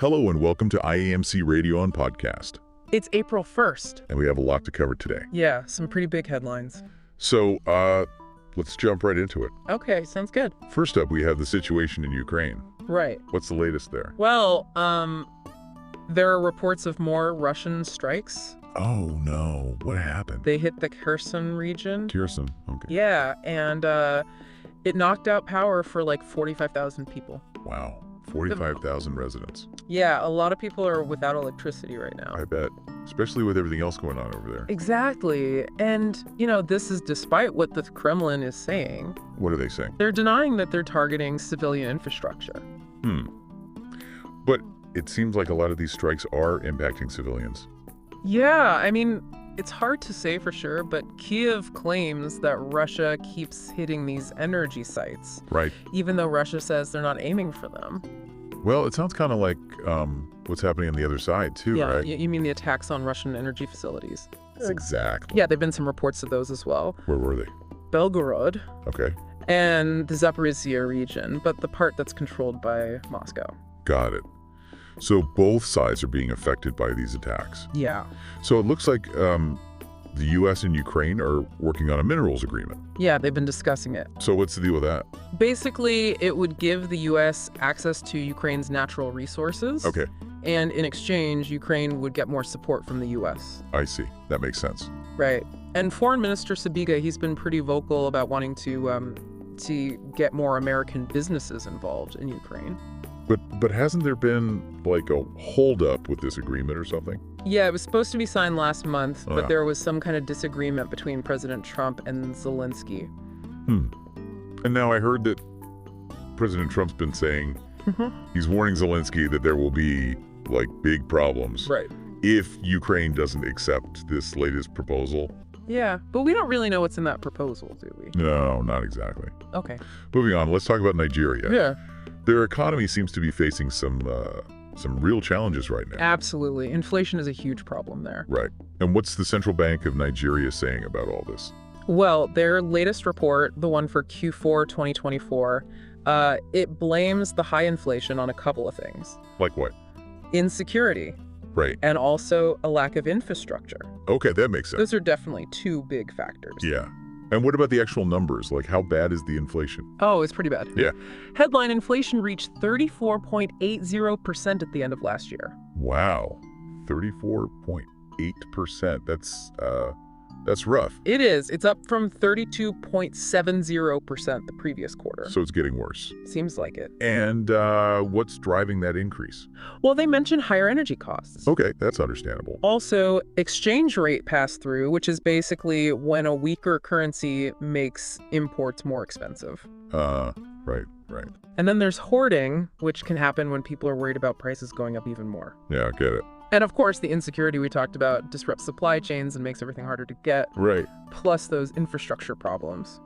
Hello and welcome to IAMC Radio and Podcast. It's April 1st. And we have a lot to cover today. Yeah, some pretty big headlines. So, let's jump right into it. Okay, sounds good. First up, we have the situation in Ukraine. Right. What's the latest there? Well, there are reports of more Russian strikes. Oh, no. What happened? They hit the Kherson region. Kherson, okay. Yeah, and it knocked out power for like 45,000 people. Wow. 45,000 residents. Yeah, a lot of people are without electricity right now. I bet. Especially with everything else going on over there. Exactly. And, this is despite what the Kremlin is saying. What are they saying? They're denying that they're targeting civilian infrastructure. But it seems like a lot of these strikes are impacting civilians. Yeah, I mean, it's hard to say for sure, but Kiev claims that Russia keeps hitting these energy sites. Right. Even though Russia says they're not aiming for them. Well, it sounds kind of like what's happening on the other side, too, yeah, right? You mean the attacks on Russian energy facilities? Exactly. Yeah, there have been some reports of those as well. Where were they? Belgorod. Okay. And the Zaporizhia region, but the part that's controlled by Moscow. Got it. So both sides are being affected by these attacks. Yeah. So it looks like the U.S. and Ukraine are working on a minerals agreement. Yeah, they've been discussing it. So what's the deal with that? Basically, it would give the U.S. access to Ukraine's natural resources. Okay. And in exchange, Ukraine would get more support from the U.S. I see. That makes sense. Right. And Foreign Minister Sabiga, he's been pretty vocal about wanting to get more American businesses involved in Ukraine. But hasn't there been like a holdup with this agreement or something? Yeah, it was supposed to be signed last month, Oh, but yeah. there was some kind of disagreement between President Trump and Zelensky. And now I heard that President Trump's been saying he's warning Zelensky that there will be like big problems Right. if Ukraine doesn't accept this latest proposal. Yeah, but we don't really know what's in that proposal, do we? No, not exactly. Okay. Moving on, let's talk about Nigeria. Yeah. Their economy seems to be facing some real challenges right now. Absolutely. Inflation is a huge problem there. Right. And what's the Central Bank of Nigeria saying about all this? Well, their latest report, the one for Q4 2024, it blames the high inflation on a couple of things. Like what? Insecurity, Right. and also a lack of infrastructure. Okay, that makes sense. Those are definitely two big factors. Yeah. And what about the actual numbers? Like, how bad is the inflation? Oh, it's pretty bad. Yeah. Headline inflation reached 34.80% at the end of last year. Wow. 34.8%. That's rough. It is. It's up from 32.70% the previous quarter. So it's getting worse. Seems like it. And what's driving that increase? Well, they mentioned higher energy costs. Okay, that's understandable. Also, exchange rate pass-through, which is basically when a weaker currency makes imports more expensive. Right. And then there's hoarding, which can happen when people are worried about prices going up even more. Yeah, I get it. And of course, the insecurity we talked about disrupts supply chains and makes everything harder to get, Right. plus those infrastructure problems.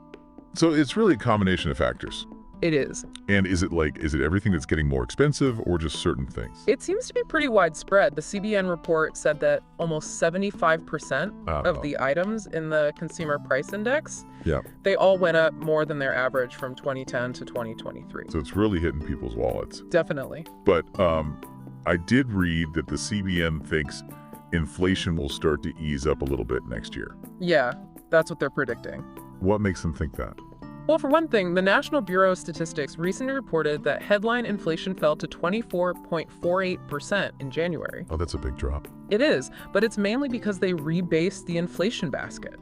So it's really a combination of factors. It is. And is it everything that's getting more expensive or just certain things? It seems to be pretty widespread. The CBN report said that almost 75% of the items in the consumer price index, Yeah. they all went up more than their average from 2010 to 2023. So it's really hitting people's wallets. Definitely. But I did read that the CBN thinks inflation will start to ease up a little bit next year. Yeah, that's what they're predicting. What makes them think that? Well, for one thing, the National Bureau of Statistics recently reported that headline inflation fell to 24.48% in January. Oh, that's a big drop. It is, but it's mainly because they rebased the inflation basket.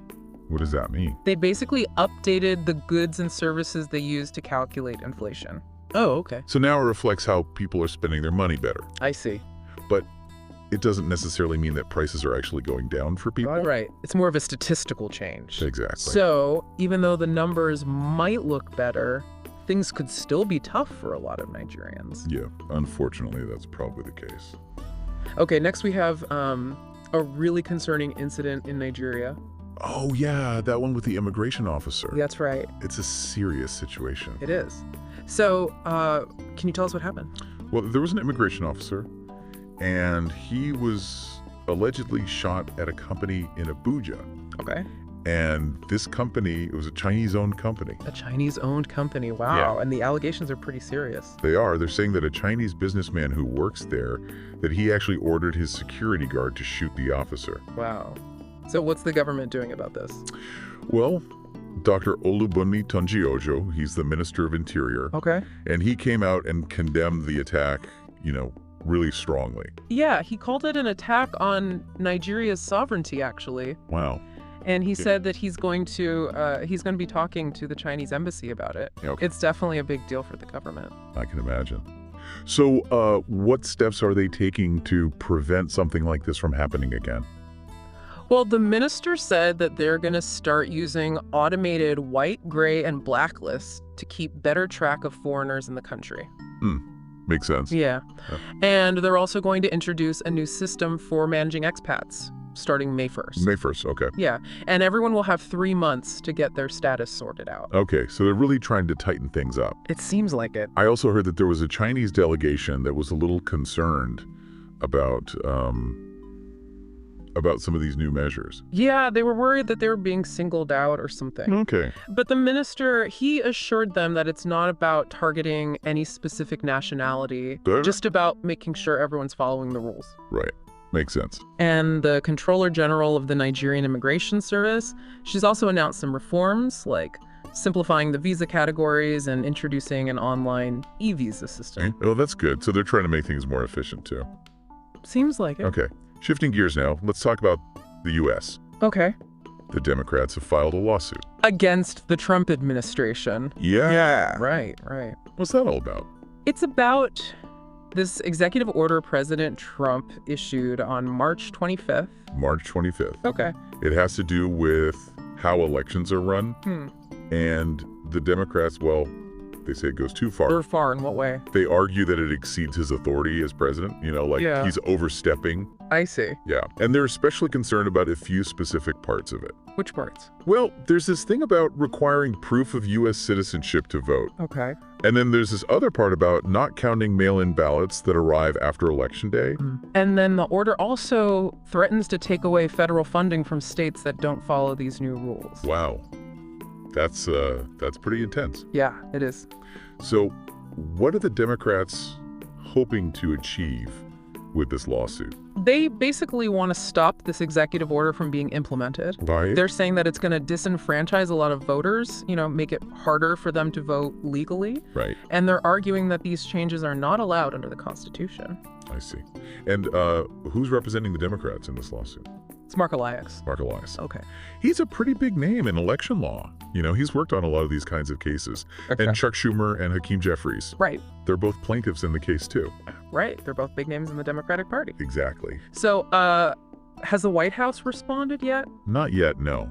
What does that mean? They basically updated the goods and services they use to calculate inflation. Oh, okay. So now it reflects how people are spending their money better. I see. But it doesn't necessarily mean that prices are actually going down for people. Right. It's more of a statistical change. Exactly. So even though the numbers might look better, things could still be tough for a lot of Nigerians. Yeah, unfortunately, that's probably the case. Okay, next we have a really concerning incident in Nigeria. Oh, yeah, that one with the immigration officer. That's right. It's a serious situation. It is. So, can you tell us what happened? Well, there was an immigration officer, and he was allegedly shot at a company in Abuja. Okay. And this company, it was a Chinese-owned company. A Chinese-owned company. Wow. Yeah. And the allegations are pretty serious. They are. They're saying that a Chinese businessman who works there, that he actually ordered his security guard to shoot the officer. Wow. So what's the government doing about this? Well, Dr. Olubunmi Tunji-Ojo, he's the Minister of Interior. Okay. And he came out and condemned the attack, really strongly. Yeah, he called it an attack on Nigeria's sovereignty, actually. Wow. And he said that he's going to be talking to the Chinese embassy about it. Okay. It's definitely a big deal for the government. I can imagine. So what steps are they taking to prevent something like this from happening again? Well, the minister said that they're going to start using automated white, gray, and black lists to keep better track of foreigners in the country. Makes sense. Yeah. And they're also going to introduce a new system for managing expats starting May 1st. May 1st, okay. Yeah. And everyone will have 3 months to get their status sorted out. Okay, so they're really trying to tighten things up. It seems like it. I also heard that there was a Chinese delegation that was a little concerned about some of these new measures. Yeah, they were worried that they were being singled out or something. Okay. But the minister, he assured them that it's not about targeting any specific nationality, just about making sure everyone's following the rules. Right. Makes sense. And the Controller General of the Nigerian Immigration Service, she's also announced some reforms, like simplifying the visa categories and introducing an online e-visa system. Oh, that's good. So they're trying to make things more efficient, too. Seems like it. Okay. Shifting gears now, let's talk about the U.S. Okay. The Democrats have filed a lawsuit. Against the Trump administration. Yeah. Right. What's that all about? It's about this executive order President Trump issued on March 25th. March 25th. Okay. It has to do with how elections are run. And the Democrats, well, they say it goes too far. Or far in what way? They argue that it exceeds his authority as president, he's overstepping. I see. Yeah. And they're especially concerned about a few specific parts of it. Which parts? Well, there's this thing about requiring proof of U.S. citizenship to vote. Okay. And then there's this other part about not counting mail-in ballots that arrive after Election Day. And then the order also threatens to take away federal funding from states that don't follow these new rules. Wow. That's pretty intense. Yeah, it is. So what are the Democrats hoping to achieve with this lawsuit? They basically want to stop this executive order from being implemented. Right. They're saying that it's going to disenfranchise a lot of voters, make it harder for them to vote legally. Right. And they're arguing that these changes are not allowed under the Constitution. I see. And who's representing the Democrats in this lawsuit? It's Mark Elias. Mark Elias. Okay. He's a pretty big name in election law. He's worked on a lot of these kinds of cases. Okay. And Chuck Schumer and Hakeem Jeffries. Right. They're both plaintiffs in the case, too. Right. They're both big names in the Democratic Party. Exactly. So, has the White House responded yet? Not yet, no.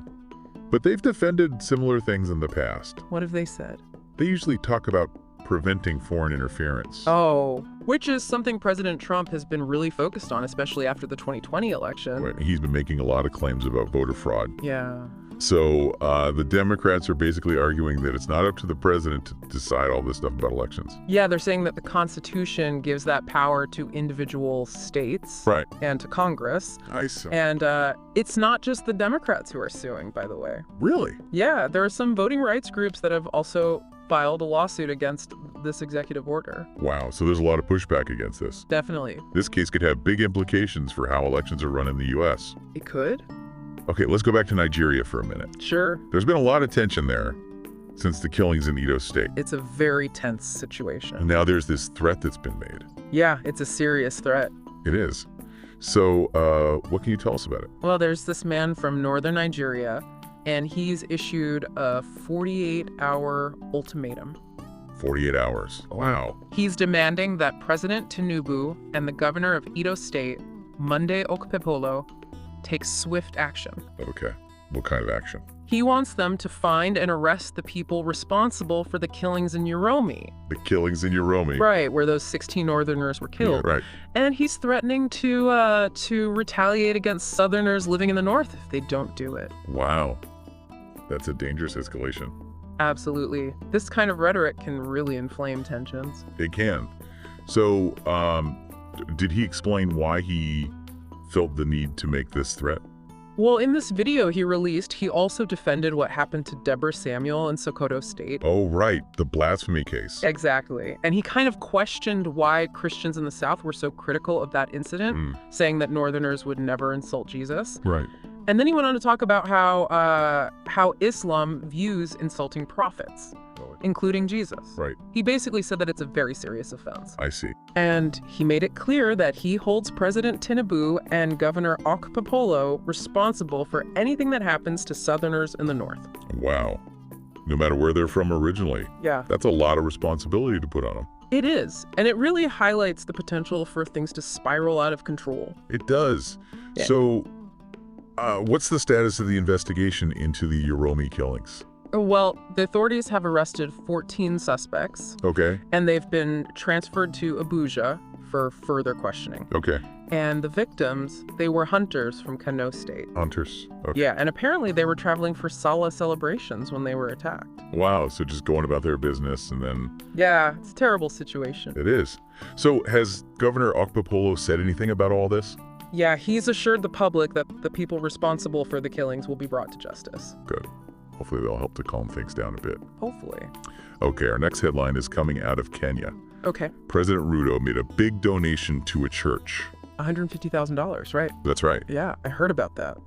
But they've defended similar things in the past. What have they said? They usually talk about preventing foreign interference. Oh, which is something President Trump has been really focused on, especially after the 2020 election. Right. He's been making a lot of claims about voter fraud. Yeah. So the Democrats are basically arguing that it's not up to the president to decide all this stuff about elections. Yeah, they're saying that the Constitution gives that power to individual states. Right. And to Congress. I see. And it's not just the Democrats who are suing, by the way. Really? Yeah, there are some voting rights groups that have also filed a lawsuit against this executive order. Wow, so there's a lot of pushback against this. Definitely. This case could have big implications for how elections are run in the U.S. It could? Okay, let's go back to Nigeria for a minute. Sure. There's been a lot of tension there since the killings in Edo State. It's a very tense situation. And now there's this threat that's been made. Yeah, it's a serious threat. It is. So what can you tell us about it? Well, there's this man from northern Nigeria, and he's issued a 48-hour ultimatum. 48 hours. Wow. He's demanding that President Tinubu and the governor of Edo State, Monday Okpebholo, take swift action. Okay. What kind of action? He wants them to find and arrest the people responsible for the killings in Uromi. The killings in Uromi. Right, where those 16 Northerners were killed. Yeah, right. And he's threatening to retaliate against Southerners living in the North if they don't do it. Wow. That's a dangerous escalation. Absolutely. This kind of rhetoric can really inflame tensions. It can. So, did he explain why he felt the need to make this threat? Well, in this video he released, he also defended what happened to Deborah Samuel in Edo State. Oh, right. The blasphemy case. Exactly. And he kind of questioned why Christians in the South were so critical of that incident, saying that Northerners would never insult Jesus. Right. And then he went on to talk about how Islam views insulting prophets, including Jesus. Right. He basically said that it's a very serious offense. I see. And he made it clear that he holds President Tinubu and Governor Okpepolo responsible for anything that happens to Southerners in the North. Wow. No matter where they're from originally. Yeah. That's a lot of responsibility to put on them. It is. And it really highlights the potential for things to spiral out of control. It does. Yeah. So, what's the status of the investigation into the Uromi killings? Well, the authorities have arrested 14 suspects. Okay. And they've been transferred to Abuja for further questioning. Okay. And the victims, they were hunters from Edo State. Hunters. Okay. Yeah, and apparently they were traveling for Salah celebrations when they were attacked. Wow, so just going about their business and then... Yeah, it's a terrible situation. It is. So has Governor Okpepolo said anything about all this? Yeah, he's assured the public that the people responsible for the killings will be brought to justice. Good. Hopefully they'll help to calm things down a bit. Hopefully. Okay, our next headline is coming out of Kenya. Okay. President Ruto made a big donation to a church. $150,000, right? That's right. Yeah, I heard about that.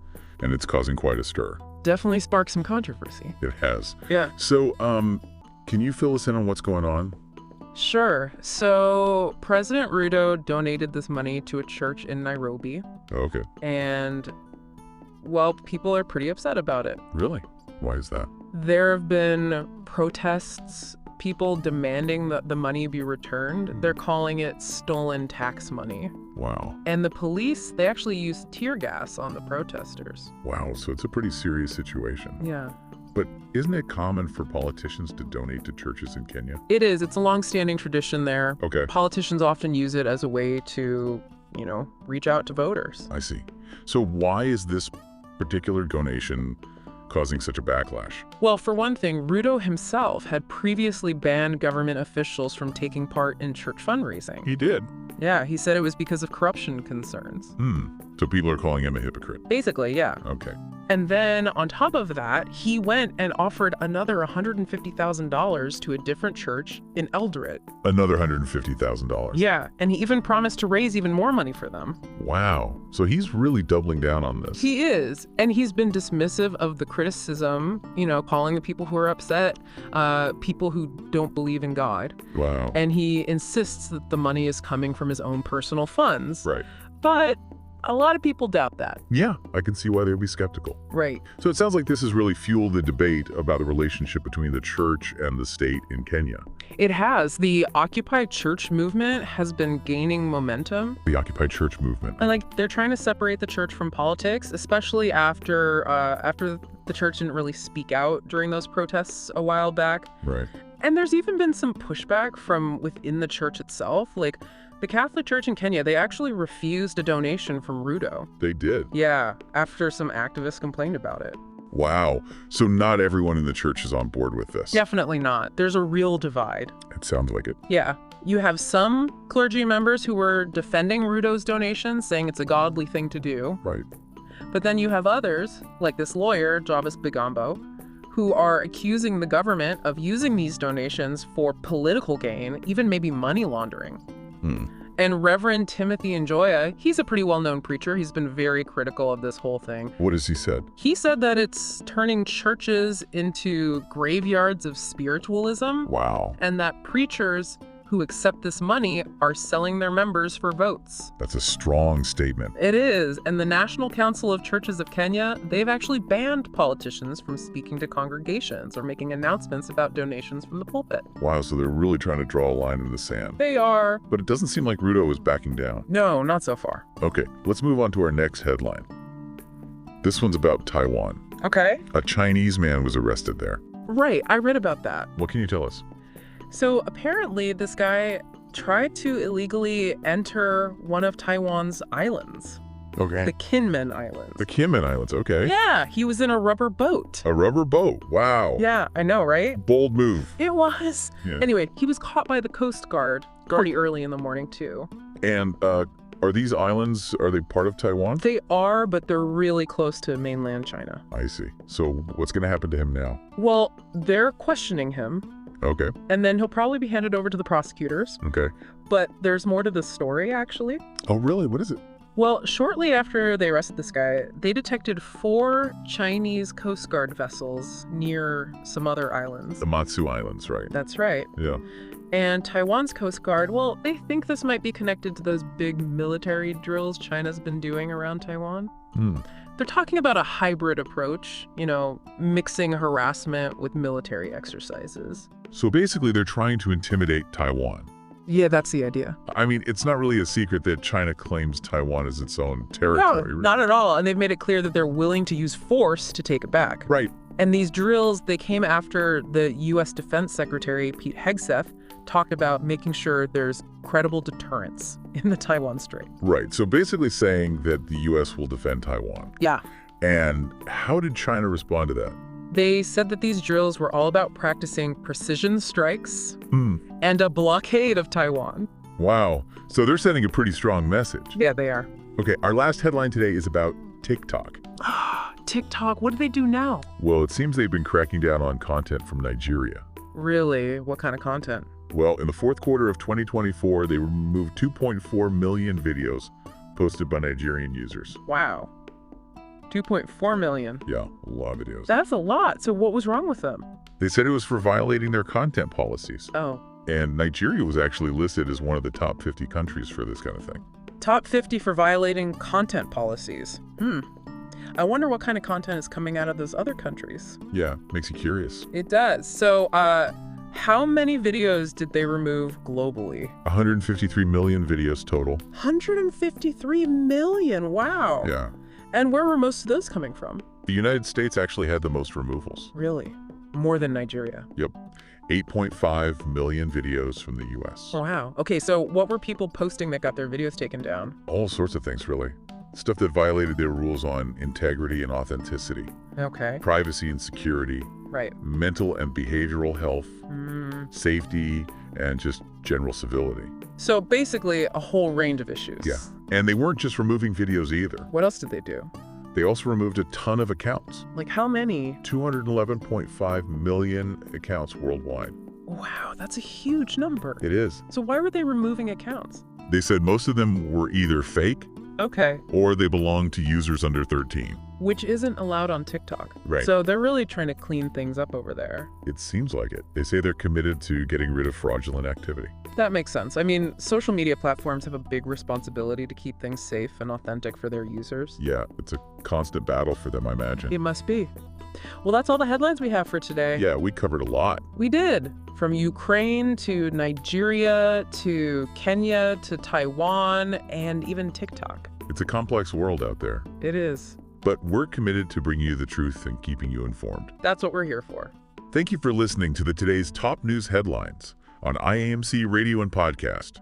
And it's causing quite a stir. Definitely sparked some controversy. It has. Yeah. So, can you fill us in on what's going on? Sure. So, President Ruto donated this money to a church in Nairobi. Okay. And, well, people are pretty upset about it. Really? Why is that? There have been protests, people demanding that the money be returned. They're calling it stolen tax money. Wow. And the police, they actually used tear gas on the protesters. Wow, so it's a pretty serious situation. Yeah. But isn't it common for politicians to donate to churches in Kenya? It is. It's a long-standing tradition there. Okay. Politicians often use it as a way to, reach out to voters. I see. So why is this particular donation causing such a backlash? Well, for one thing, Ruto himself had previously banned government officials from taking part in church fundraising. He did? Yeah, he said it was because of corruption concerns. So people are calling him a hypocrite? Basically, yeah. Okay. And then on top of that, he went and offered another $150,000 to a different church in Eldoret. Another $150,000? Yeah, and he even promised to raise even more money for them. Wow. So he's really doubling down on this. He is. And he's been dismissive of the criticism, calling the people who are upset people who don't believe in God. Wow. And he insists that the money is coming from his own personal funds. Right. But a lot of people doubt that. Yeah, I can see why they would be skeptical. Right. So it sounds like this has really fueled the debate about the relationship between the church and the state in Kenya. It has. The Occupy Church movement has been gaining momentum. The Occupy Church movement. And they're trying to separate the church from politics, especially after the church didn't really speak out during those protests a while back. Right. And there's even been some pushback from within the church itself. The Catholic Church in Kenya, they actually refused a donation from Ruto. They did? Yeah, after some activists complained about it. Wow. So not everyone in the church is on board with this? Definitely not. There's a real divide. It sounds like it. Yeah. You have some clergy members who were defending Ruto's donation, saying it's a godly thing to do. Right. But then you have others, like this lawyer, Jarvis Bigambo, who are accusing the government of using these donations for political gain, even maybe money laundering. And Reverend Timothy Njoya, he's a pretty well-known preacher. He's been very critical of this whole thing. What has he said? He said that it's turning churches into graveyards of spiritualism. Wow. And that preachers who accept this money are selling their members for votes. That's a strong statement. It is. And the National Council of Churches of Kenya, they've actually banned politicians from speaking to congregations or making announcements about donations from the pulpit. Wow, so they're really trying to draw a line in the sand. They are. But it doesn't seem like Ruto is backing down. No, not so far. Okay, let's move on to our next headline. This one's about Taiwan. Okay. A Chinese man was arrested there. Right, I read about that. What can you tell us? So apparently this guy tried to illegally enter one of Taiwan's islands. Okay. The Kinmen Islands. The Kinmen Islands, okay. Yeah, he was in a rubber boat. A rubber boat, wow. Yeah, I know, right? Bold move. It was. Yeah. Anyway, he was caught by the Coast Guard pretty early in the morning, too. And Are these islands, are they part of Taiwan? They are, but they're really close to mainland China. I see. So what's going to happen to him now? Well, they're questioning him, Okay. and then he'll probably be handed over to the prosecutors. Okay. But there's more to the story, actually. Oh, really? What is it? Well, shortly after they arrested this guy, they detected 4 Chinese Coast Guard vessels near some other islands. The Matsu Islands, right? That's right. Yeah. And Taiwan's Coast Guard, well, they think this might be connected to those big military drills China's been doing around Taiwan. They're talking about a hybrid approach, mixing harassment with military exercises. So basically, they're trying to intimidate Taiwan. Yeah, that's the idea. I mean, it's not really a secret that China claims Taiwan as its own territory. No, not at all. And they've made it clear that they're willing to use force to take it back. Right. And these drills, they came after the U.S. Defense Secretary, Pete Hegseth, talked about making sure there's credible deterrence in the Taiwan Strait. Right. So basically saying that the U.S. will defend Taiwan. Yeah. And how did China respond to that? They said that these drills were all about practicing precision strikes and a blockade of Taiwan. Wow. So they're sending a pretty strong message. Yeah, they are. Okay, our last headline today is about TikTok. TikTok, what do they do now? Well, it seems they've been cracking down on content from Nigeria. Really? What kind of content? Well, in the fourth quarter of 2024, they removed 2.4 million videos posted by Nigerian users. Wow. 2.4 million. Yeah, a lot of videos. That's a lot. So what was wrong with them? They said it was for violating their content policies. Oh. And Nigeria was actually listed as one of the top 50 countries for this kind of thing. Top 50 for violating content policies. I wonder what kind of content is coming out of those other countries. Yeah, makes you curious. It does. So, how many videos did they remove globally? 153 million videos total. 153 million. Wow. Yeah. And where were most of those coming from? The United States actually had the most removals. Really? More than Nigeria? Yep. 8.5 million videos from the U.S. Wow. Okay, so what were people posting that got their videos taken down? All sorts of things, really. Stuff that violated their rules on integrity and authenticity, Okay. privacy and security, Right. mental and behavioral health, safety, and just general civility. So basically a whole range of issues. Yeah. And they weren't just removing videos either. What else did they do? They also removed a ton of accounts. Like how many? 211.5 million accounts worldwide. Wow, that's a huge number. It is. So why were they removing accounts? They said most of them were either fake Okay. or they belonged to users under 13. Which isn't allowed on TikTok. Right. So they're really trying to clean things up over there. It seems like it. They say they're committed to getting rid of fraudulent activity. That makes sense. I mean, social media platforms have a big responsibility to keep things safe and authentic for their users. Yeah, it's a constant battle for them, I imagine. It must be. Well, that's all the headlines we have for today. Yeah, we covered a lot. We did. From Ukraine to Nigeria to Kenya to Taiwan and even TikTok. It's a complex world out there. It is. But we're committed to bringing you the truth and keeping you informed. That's what we're here for. Thank you for listening to today's top news headlines on IAMC Radio and Podcast.